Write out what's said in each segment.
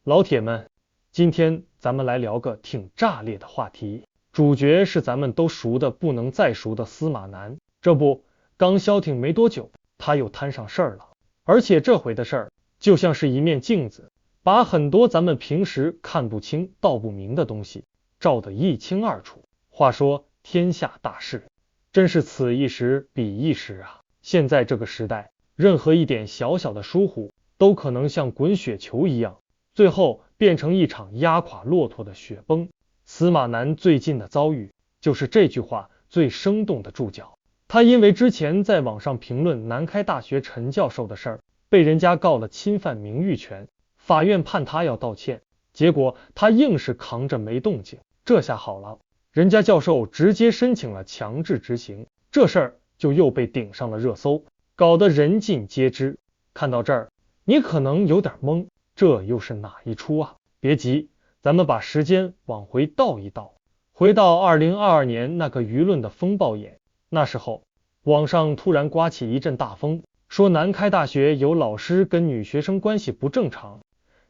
老铁们，今天咱们来聊个挺炸裂的话题，主角是咱们都熟的不能再熟的司马南。这不，刚消停没多久，他又摊上事儿了，而且这回的事儿就像是一面镜子，把很多咱们平时看不清道不明的东西照得一清二楚。话说天下大事，真是此一时彼一时啊！现在这个时代，任何一点小小的疏忽都可能像滚雪球一样，最后变成一场压垮骆驼的雪崩。司马南最近的遭遇就是这句话最生动的注脚。他因为之前在网上评论南开大学陈教授的事儿，被人家告了侵犯名誉权，法院判他要道歉，结果他硬是扛着没动静。这下好了，人家教授直接申请了强制执行，这事儿就又被顶上了热搜，搞得人尽皆知。看到这儿，你可能有点懵，这又是哪一出啊？别急，咱们把时间往回倒一倒，回到2022年那个舆论的风暴眼。那时候网上突然刮起一阵大风，说南开大学有老师跟女学生关系不正常。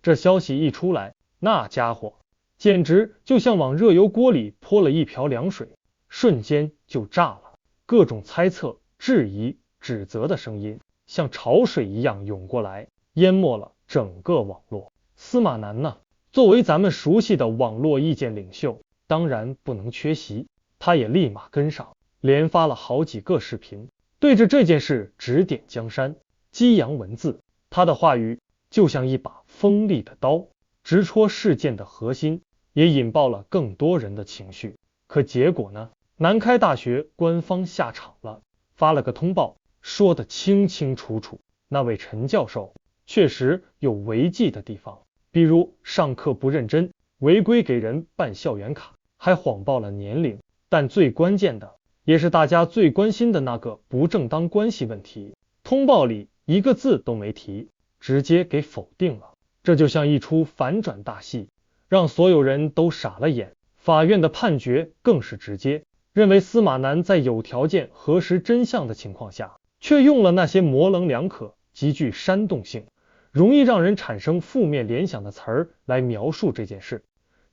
这消息一出来，那家伙简直就像往热油锅里泼了一瓢凉水，瞬间就炸了。各种猜测、质疑、指责的声音像潮水一样涌过来，淹没了整个网络。司马南呢，作为咱们熟悉的网络意见领袖，当然不能缺席，他也立马跟上，连发了好几个视频，对着这件事指点江山，激扬文字。他的话语就像一把锋利的刀，直戳事件的核心，也引爆了更多人的情绪。可结果呢？南开大学官方下场了，发了个通报，说得清清楚楚，那位陈教授确实有违纪的地方，比如上课不认真，违规给人办校园卡，还谎报了年龄。但最关键的，也是大家最关心的那个不正当关系问题，通报里一个字都没提，直接给否定了。这就像一出反转大戏，让所有人都傻了眼。法院的判决更是直接，认为司马南在有条件核实真相的情况下，却用了那些模棱两可、极具煽动性、容易让人产生负面联想的词儿来描述这件事。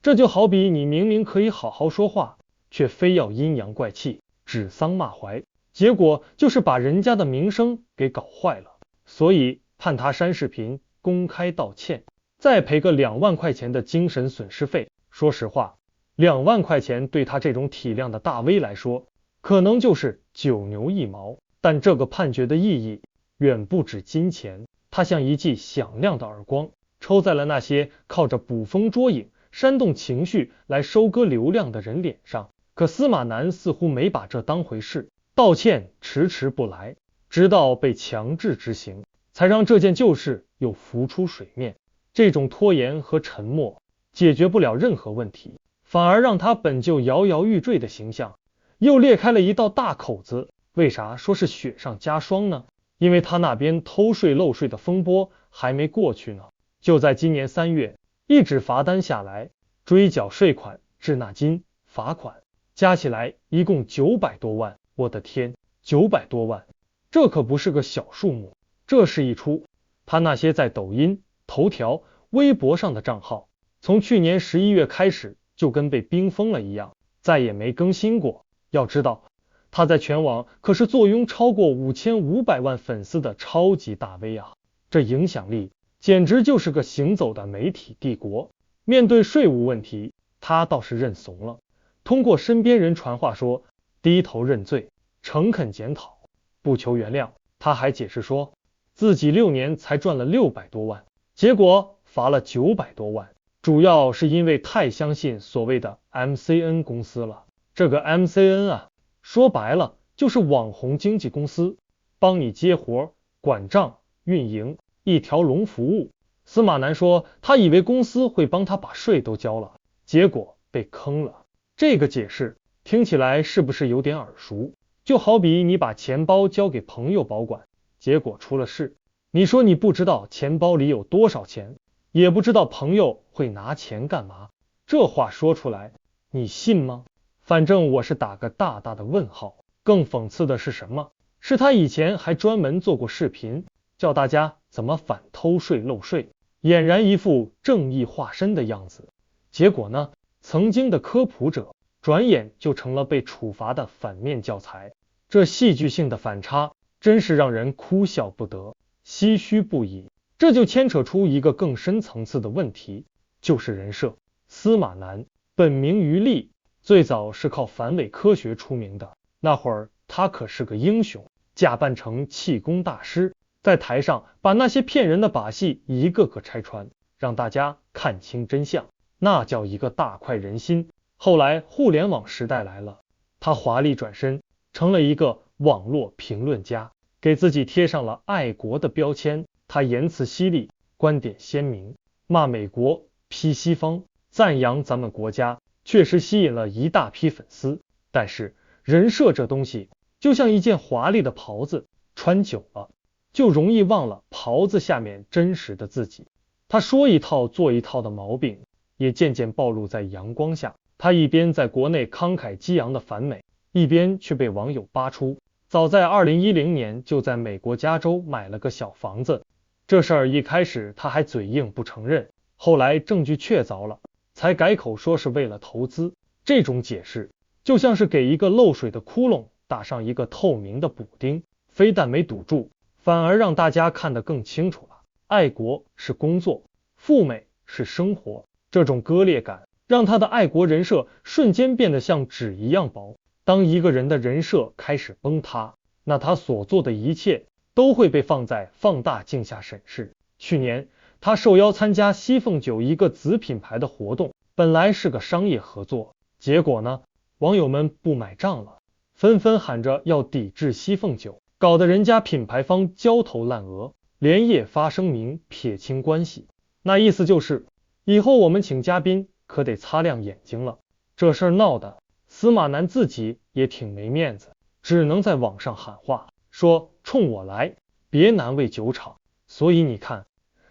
这就好比你明明可以好好说话，却非要阴阳怪气、指桑骂槐，结果就是把人家的名声给搞坏了。所以判他删视频、公开道歉，再赔个2万块钱的精神损失费。说实话，2万块钱对他这种体量的大 V 来说，可能就是9牛1毛。但这个判决的意义远不止金钱，它像一记响亮的耳光，抽在了那些靠着捕风捉影、煽动情绪来收割流量的人脸上。可司马南似乎没把这当回事，道歉迟迟不来，直到被强制执行，才让这件旧事又浮出水面。这种拖延和沉默解决不了任何问题，反而让他本就摇摇欲坠的形象又裂开了一道大口子。为啥说是雪上加霜呢？因为他那边偷税漏税的风波还没过去呢。就在今年3月，一纸罚单下来，追缴税款、滞纳金、罚款加起来一共900多万。我的天，900多万，这可不是个小数目。这是一出，他那些在抖音、头条、微博上的账号，从去年11月开始就跟被冰封了一样，再也没更新过。要知道，他在全网可是坐拥超过5500万粉丝的超级大 V 啊，这影响力简直就是个行走的媒体帝国。面对税务问题，他倒是认怂了，通过身边人传话说低头认罪，诚恳检讨，不求原谅。他还解释说自己6年才赚了600多万，结果罚了900多万，主要是因为太相信所谓的 MCN 公司了。这个 MCN 啊，说白了就是网红经纪公司，帮你接活、管账、运营，一条龙服务。司马南说他以为公司会帮他把税都交了，结果被坑了。这个解释听起来是不是有点耳熟？就好比你把钱包交给朋友保管，结果出了事，你说你不知道钱包里有多少钱，也不知道朋友会拿钱干嘛，这话说出来你信吗？反正我是打个大大的问号。更讽刺的是什么？是他以前还专门做过视频，教大家怎么反偷税漏税。俨然一副正义化身的样子。结果呢，曾经的科普者，转眼就成了被处罚的反面教材。这戏剧性的反差，真是让人哭笑不得，唏嘘不已。这就牵扯出一个更深层次的问题，就是人设。司马南本名于力，最早是靠反伪科学出名的。那会儿他可是个英雄，假扮成气功大师，在台上把那些骗人的把戏一个个拆穿，让大家看清真相，那叫一个大快人心。后来互联网时代来了，他华丽转身，成了一个网络评论家，给自己贴上了爱国的标签。他言辞犀利，观点鲜明，骂美国，批西方，赞扬咱们国家，确实吸引了一大批粉丝。但是人设这东西就像一件华丽的袍子，穿久了就容易忘了袍子下面真实的自己。他说一套做一套的毛病也渐渐暴露在阳光下。他一边在国内慷慨激昂的反美，一边却被网友扒出早在2010年就在美国加州买了个小房子。这事儿一开始他还嘴硬不承认，后来证据确凿了，才改口说是为了投资。这种解释就像是给一个漏水的窟窿打上一个透明的补丁，非但没堵住，反而让大家看得更清楚了。爱国是工作，赴美是生活，这种割裂感让他的爱国人设瞬间变得像纸一样薄。当一个人的人设开始崩塌，那他所做的一切都会被放在放大镜下审视。去年他受邀参加西凤酒一个子品牌的活动，本来是个商业合作，结果呢，网友们不买账了，纷纷喊着要抵制西凤酒，搞得人家品牌方焦头烂额，连夜发声明撇清关系。那意思就是以后我们请嘉宾可得擦亮眼睛了。这事儿闹的司马南自己也挺没面子，只能在网上喊话，说冲我来，别难为酒厂。所以你看，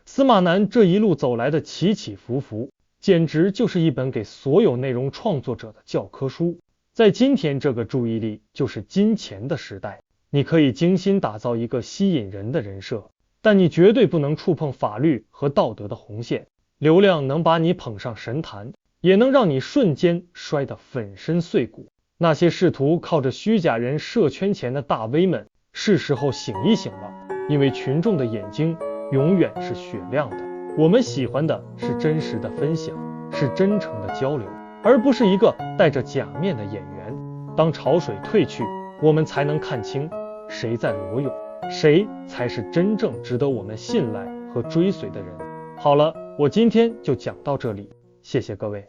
司马南这一路走来的起起伏伏，简直就是一本给所有内容创作者的教科书。在今天这个注意力就是金钱的时代，你可以精心打造一个吸引人的人设，但你绝对不能触碰法律和道德的红线。流量能把你捧上神坛，也能让你瞬间摔得粉身碎骨。那些试图靠着虚假人设圈钱的大 V 们，是时候醒一醒了，因为群众的眼睛永远是雪亮的。我们喜欢的是真实的分享，是真诚的交流，而不是一个戴着假面的演员。当潮水退去，我们才能看清谁在裸泳，谁才是真正值得我们信赖和追随的人。好了，我今天就讲到这里，谢谢各位。